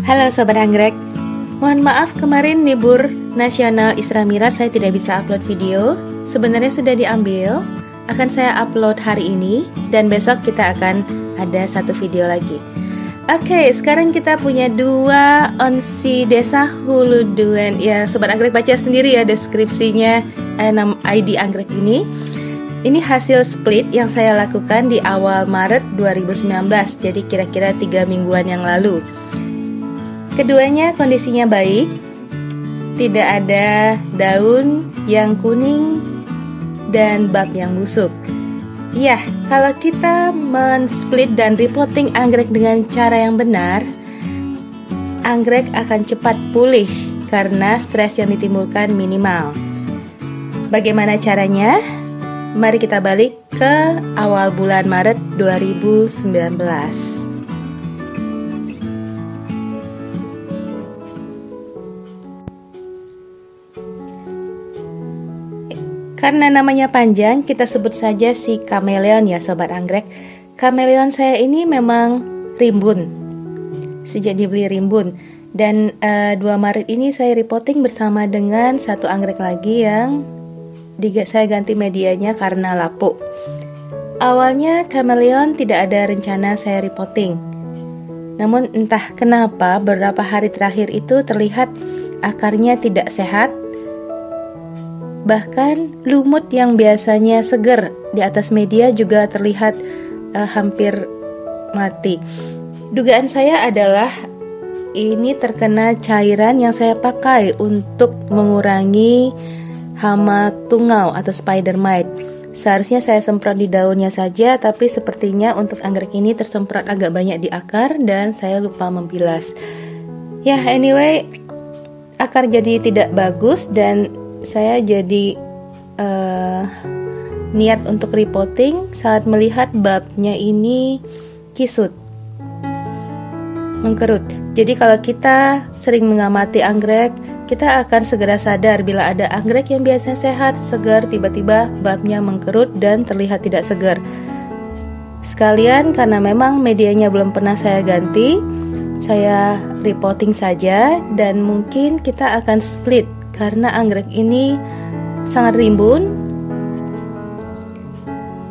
Halo Sobat Anggrek, mohon maaf kemarin libur nasional Isra Miraj saya tidak bisa upload video. Sebenarnya sudah diambil, akan saya upload hari ini dan besok kita akan ada satu video lagi. Oke, sekarang kita punya dua onsi desa Hulu Duen. Ya, Sobat Anggrek baca sendiri ya deskripsinya ID Anggrek ini. Ini hasil split yang saya lakukan di awal Maret 2019, jadi kira-kira 3 mingguan yang lalu. Keduanya kondisinya baik, tidak ada daun yang kuning dan bab yang busuk. Ya, kalau kita men-split dan repotting anggrek dengan cara yang benar, anggrek akan cepat pulih karena stres yang ditimbulkan minimal. Bagaimana caranya? Mari kita balik ke awal bulan Maret 2019. Karena namanya panjang, kita sebut saja si kameleon ya Sobat Anggrek. Kameleon saya ini memang rimbun, sejak dibeli rimbun. Dan 2 Maret ini saya repotting bersama dengan satu anggrek lagi yang saya ganti medianya karena lapuk. Awalnya kameleon tidak ada rencana saya repotting. Namun entah kenapa beberapa hari terakhir itu terlihat akarnya tidak sehat. Bahkan lumut yang biasanya segar di atas media juga terlihat hampir mati. Dugaan saya adalah ini terkena cairan yang saya pakai untuk mengurangi hama tungau atau spider mite. Seharusnya saya semprot di daunnya saja, tapi sepertinya untuk anggrek ini tersemprot agak banyak di akar dan saya lupa membilas. Ya, anyway, akar jadi tidak bagus dan saya jadi niat untuk repotting saat melihat babnya ini kisut, mengkerut. Jadi kalau kita sering mengamati anggrek, kita akan segera sadar bila ada anggrek yang biasanya sehat, segar, tiba-tiba babnya mengkerut dan terlihat tidak segar. Sekalian karena memang medianya belum pernah saya ganti, saya repotting saja dan mungkin kita akan split karena anggrek ini sangat rimbun.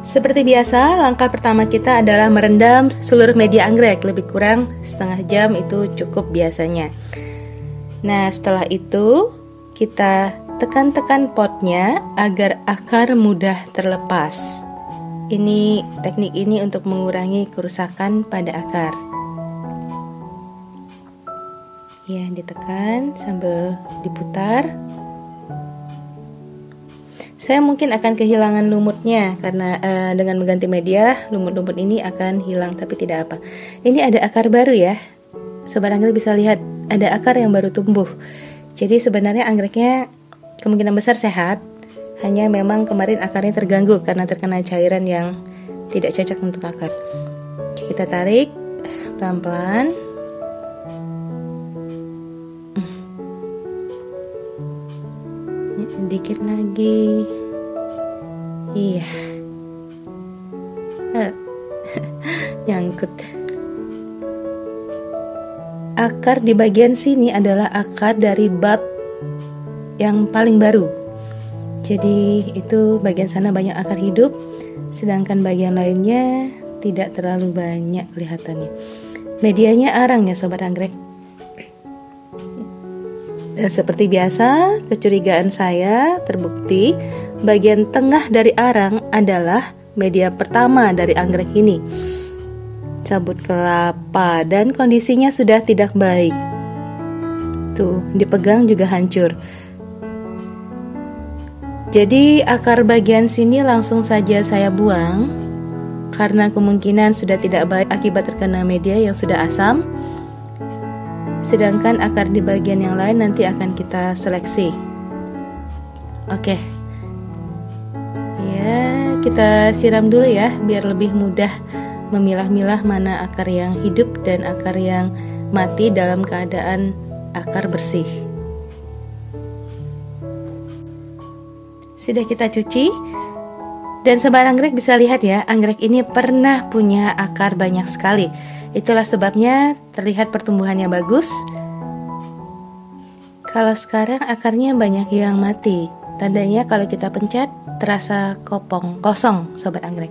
Seperti biasa, langkah pertama kita adalah merendam seluruh media anggrek, lebih kurang setengah jam itu cukup biasanya. Nah, setelah itu kita tekan-tekan potnya agar akar mudah terlepas. Teknik ini untuk mengurangi kerusakan pada akar. Ya, ditekan sambil diputar. Saya mungkin akan kehilangan lumutnya karena dengan mengganti media, lumut-lumut ini akan hilang, tapi tidak apa. Ini ada akar baru ya. Sobat Anggrek bisa lihat, ada akar yang baru tumbuh. Jadi sebenarnya anggreknya kemungkinan besar sehat, hanya memang kemarin akarnya terganggu karena terkena cairan yang tidak cocok untuk akar. Oke, kita tarik pelan-pelan. Dikit lagi. Iya. Nyangkut. Akar di bagian sini adalah akar dari bab yang paling baru. Jadi itu bagian sana banyak akar hidup, sedangkan bagian lainnya tidak terlalu banyak kelihatannya. Medianya arang ya Sobat Anggrek. Seperti biasa, kecurigaan saya terbukti. Bagian tengah dari arang adalah media pertama dari anggrek ini. Cabut kelapa dan kondisinya sudah tidak baik. Tuh, dipegang juga hancur. Jadi akar bagian sini langsung saja saya buang karena kemungkinan sudah tidak baik akibat terkena media yang sudah asam. Sedangkan akar di bagian yang lain nanti akan kita seleksi. Oke. Ya, kita siram dulu ya biar lebih mudah memilah-milah mana akar yang hidup dan akar yang mati dalam keadaan akar bersih. Sudah kita cuci. Dan Sobat Anggrek bisa lihat ya, anggrek ini pernah punya akar banyak sekali. Itulah sebabnya terlihat pertumbuhannya bagus. Kalau sekarang akarnya banyak yang mati. Tandanya kalau kita pencet terasa kosong, sobat anggrek.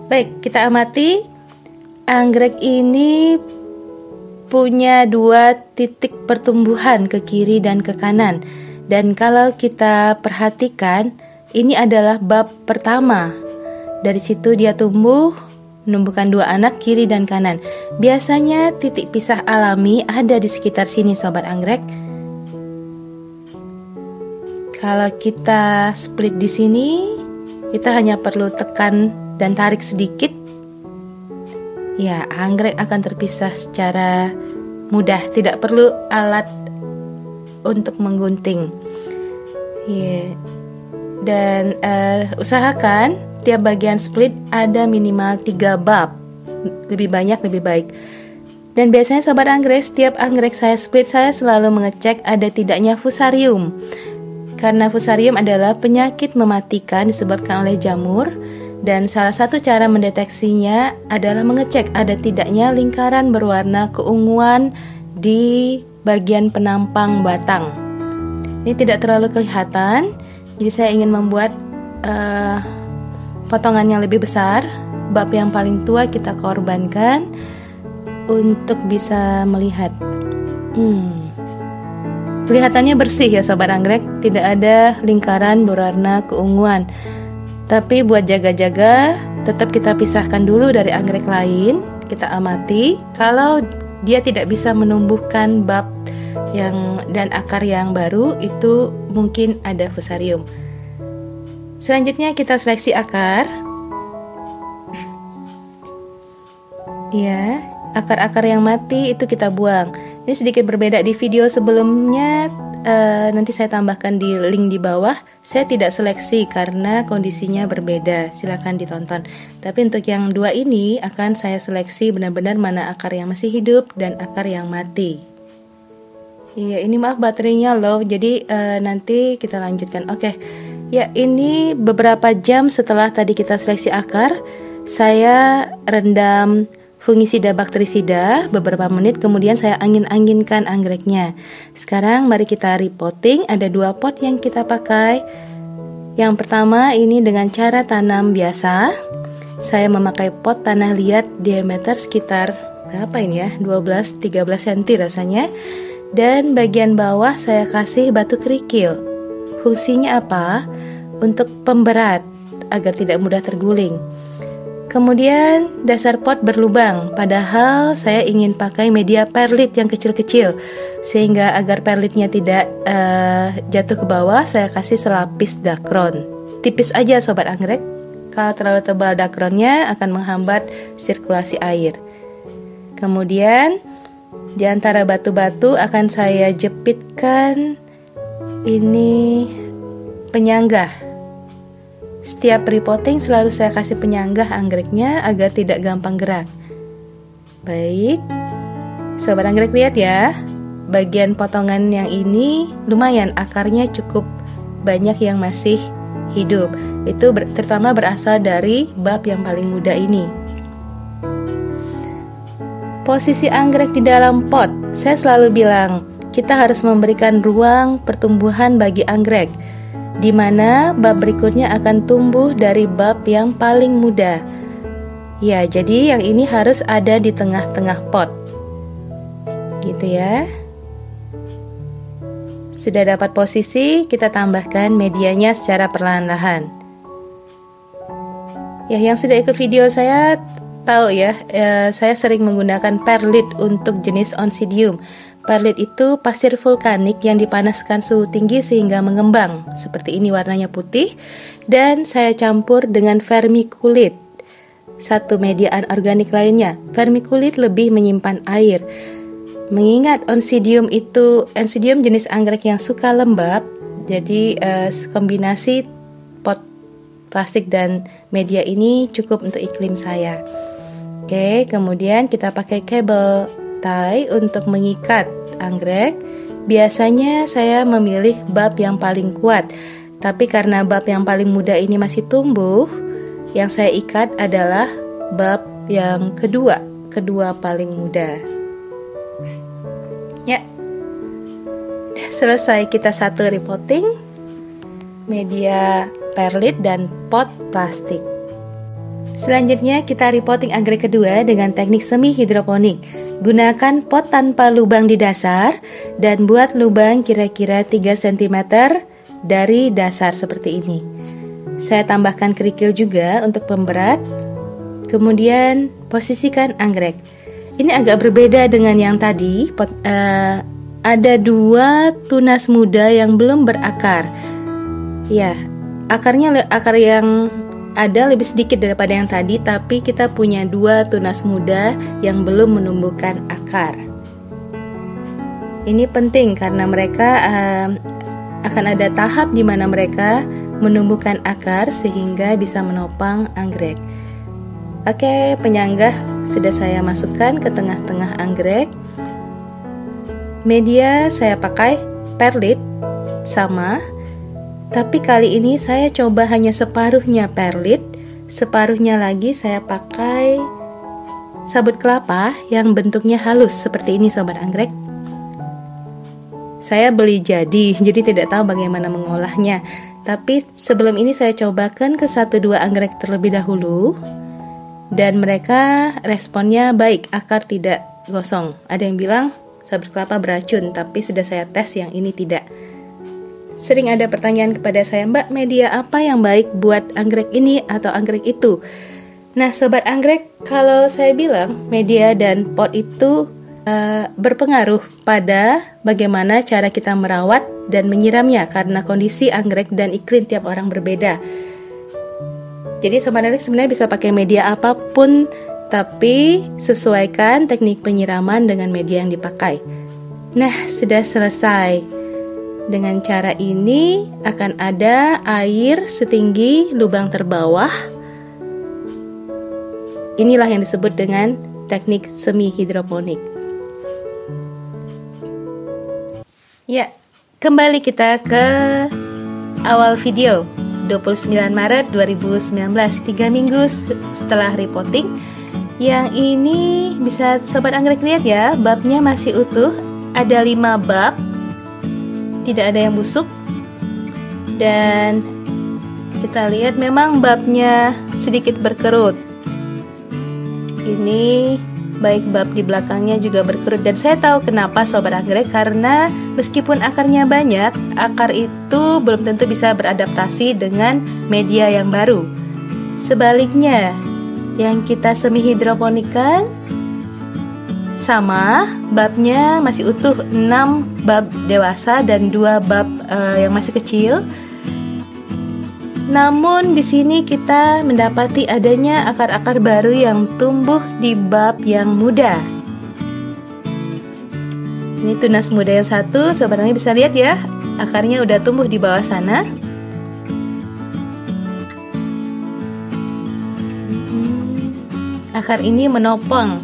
Baik, kita amati. Anggrek ini punya 2 titik pertumbuhan ke kiri dan ke kanan. Dan kalau kita perhatikan, ini adalah bab pertama. Dari situ dia menumbuhkan 2 anak kiri dan kanan. Biasanya titik pisah alami ada di sekitar sini, sobat anggrek. Kalau kita split di sini, kita hanya perlu tekan dan tarik sedikit. Ya, anggrek akan terpisah secara mudah, tidak perlu alat untuk menggunting. Ya. Dan usahakan tiap bagian split ada minimal 3 bab. Lebih banyak lebih baik. Dan biasanya sobat anggrek, setiap anggrek saya split, saya selalu mengecek ada tidaknya fusarium. Karena fusarium adalah penyakit mematikan disebabkan oleh jamur. Dan salah satu cara mendeteksinya adalah mengecek ada tidaknya lingkaran berwarna keunguan di bagian penampang batang. Ini tidak terlalu kelihatan, jadi saya ingin membuat potongan yang lebih besar. Bab yang paling tua kita korbankan untuk bisa melihat. Kelihatannya bersih ya sobat anggrek, tidak ada lingkaran berwarna keunguan. Tapi buat jaga-jaga, tetap kita pisahkan dulu dari anggrek lain. Kita amati, kalau dia tidak bisa menumbuhkan bab dan akar yang baru, itu mungkin ada fusarium. Selanjutnya kita seleksi akar. Ya, akar-akar yang mati itu kita buang. Ini sedikit berbeda di video sebelumnya, nanti saya tambahkan di link di bawah. Saya tidak seleksi karena kondisinya berbeda, silakan ditonton. Tapi untuk yang 2 ini akan saya seleksi benar-benar mana akar yang masih hidup dan akar yang mati. Iya, ini maaf baterainya low, jadi nanti kita lanjutkan. Oke, ya ini beberapa jam setelah tadi kita seleksi akar, saya rendam fungisida bakterisida beberapa menit, kemudian saya angin-anginkan anggreknya. Sekarang mari kita repotting. Ada 2 pot yang kita pakai. Yang pertama ini dengan cara tanam biasa. Saya memakai pot tanah liat diameter sekitar berapa ini ya, 12-13 cm rasanya. Dan bagian bawah saya kasih batu kerikil. Fungsinya apa? Untuk pemberat agar tidak mudah terguling. Kemudian dasar pot berlubang, padahal saya ingin pakai media perlit yang kecil-kecil. Sehingga agar perlitnya tidak jatuh ke bawah, saya kasih selapis dakron. Tipis aja sobat anggrek, kalau terlalu tebal dakronnya akan menghambat sirkulasi air. Kemudian di antara batu-batu akan saya jepitkan ini penyanggah. Setiap repotting selalu saya kasih penyanggah anggreknya agar tidak gampang gerak. Baik, sobat anggrek lihat ya, bagian potongan yang ini lumayan, akarnya cukup banyak yang masih hidup. Itu terutama berasal dari bab yang paling muda ini. Posisi anggrek di dalam pot, saya selalu bilang kita harus memberikan ruang pertumbuhan bagi anggrek, di mana bab berikutnya akan tumbuh dari bab yang paling muda. Ya, jadi yang ini harus ada di tengah-tengah pot. Gitu ya. Sudah dapat posisi, kita tambahkan medianya secara perlahan-lahan. Ya, yang sudah ikut video saya tahu ya, saya sering menggunakan perlit untuk jenis Oncidium. Perlit itu pasir vulkanik yang dipanaskan suhu tinggi sehingga mengembang. Seperti ini warnanya putih. Dan saya campur dengan vermiculit, satu media anorganik lainnya. Vermiculit lebih menyimpan air. Mengingat Oncidium jenis anggrek yang suka lembab, jadi kombinasi pot plastik dan media ini cukup untuk iklim saya. Oke, kemudian kita pakai kabel tie untuk mengikat anggrek. Biasanya saya memilih bab yang paling kuat, tapi karena bab yang paling muda ini masih tumbuh, yang saya ikat adalah bab yang kedua. kedua paling muda. Ya, selesai kita satu repotting, media perlit dan pot plastik. Selanjutnya kita repotting anggrek kedua dengan teknik semi hidroponik. Gunakan pot tanpa lubang di dasar dan buat lubang kira-kira 3 cm dari dasar seperti ini. Saya tambahkan kerikil juga untuk pemberat. Kemudian posisikan anggrek. Ini agak berbeda dengan yang tadi. Ada 2 tunas muda yang belum berakar. Ya, akar yang ada lebih sedikit daripada yang tadi, tapi kita punya 2 tunas muda yang belum menumbuhkan akar. Ini penting karena mereka akan ada tahap di mana mereka menumbuhkan akar sehingga bisa menopang anggrek. Oke, penyanggah sudah saya masukkan ke tengah-tengah anggrek. Media saya pakai perlit sama, tapi kali ini saya coba hanya separuhnya perlit, separuhnya lagi saya pakai sabut kelapa yang bentuknya halus seperti ini sobat anggrek. Saya beli jadi tidak tahu bagaimana mengolahnya. Tapi sebelum ini saya cobakan ke 1-2 anggrek terlebih dahulu, dan mereka responnya baik, akar tidak gosong. Ada yang bilang sabut kelapa beracun, tapi sudah saya tes yang ini tidak. Sering ada pertanyaan kepada saya, Mbak, media apa yang baik buat anggrek ini atau anggrek itu? Nah, sobat anggrek, kalau saya bilang media dan pot itu berpengaruh pada bagaimana cara kita merawat dan menyiramnya, karena kondisi anggrek dan iklim tiap orang berbeda. Jadi sobat anggrek sebenarnya bisa pakai media apapun, tapi sesuaikan teknik penyiraman dengan media yang dipakai. Nah, sudah selesai. Dengan cara ini akan ada air setinggi lubang terbawah. Inilah yang disebut dengan teknik semi hidroponik. Ya, kembali kita ke awal video. 29 Maret 2019, 3 minggu setelah repotting. Yang ini bisa sobat anggrek lihat ya, babnya masih utuh. Ada 5 bab. Tidak ada yang busuk, dan kita lihat memang babnya sedikit berkerut. Ini baik bab di belakangnya juga berkerut, dan saya tahu kenapa sobat anggrek, karena meskipun akarnya banyak, akar itu belum tentu bisa beradaptasi dengan media yang baru. Sebaliknya, yang kita semi hidroponikan sama, babnya masih utuh, 6 bab dewasa dan 2 bab yang masih kecil. Namun di sini kita mendapati adanya akar-akar baru yang tumbuh di bab yang muda. Ini tunas muda yang satu, sobatnya bisa lihat ya, akarnya udah tumbuh di bawah sana. Akar ini menopang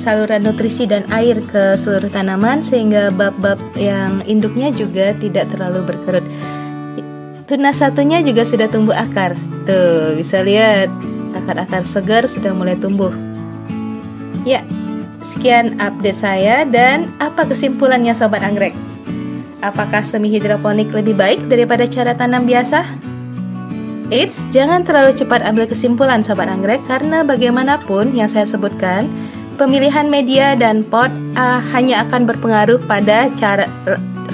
saluran nutrisi dan air ke seluruh tanaman, sehingga bab-bab yang induknya juga tidak terlalu berkerut. Tunas satunya juga sudah tumbuh akar. Tuh, bisa lihat akar-akar segar sudah mulai tumbuh. Ya, sekian update saya, dan apa kesimpulannya sobat anggrek? Apakah semi hidroponik lebih baik daripada cara tanam biasa? Eits, jangan terlalu cepat ambil kesimpulan sobat anggrek, karena bagaimanapun yang saya sebutkan, pemilihan media dan pot hanya akan berpengaruh pada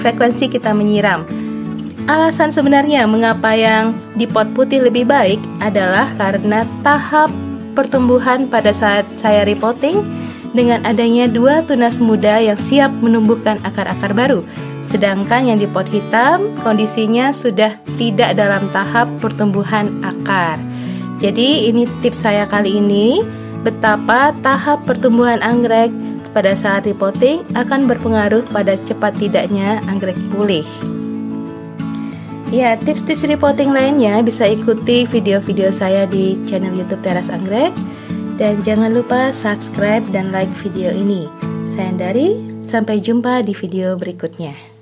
frekuensi kita menyiram. Alasan sebenarnya mengapa yang di pot putih lebih baik adalah karena tahap pertumbuhan pada saat saya repotting dengan adanya 2 tunas muda yang siap menumbuhkan akar-akar baru. Sedangkan yang di pot hitam kondisinya sudah tidak dalam tahap pertumbuhan akar. Jadi ini tips saya kali ini, betapa tahap pertumbuhan anggrek pada saat repotting akan berpengaruh pada cepat tidaknya anggrek pulih. Ya, tips-tips repotting lainnya bisa ikuti video-video saya di channel YouTube Teras Anggrek. Dan jangan lupa subscribe dan like video ini. Saya Andari, sampai jumpa di video berikutnya.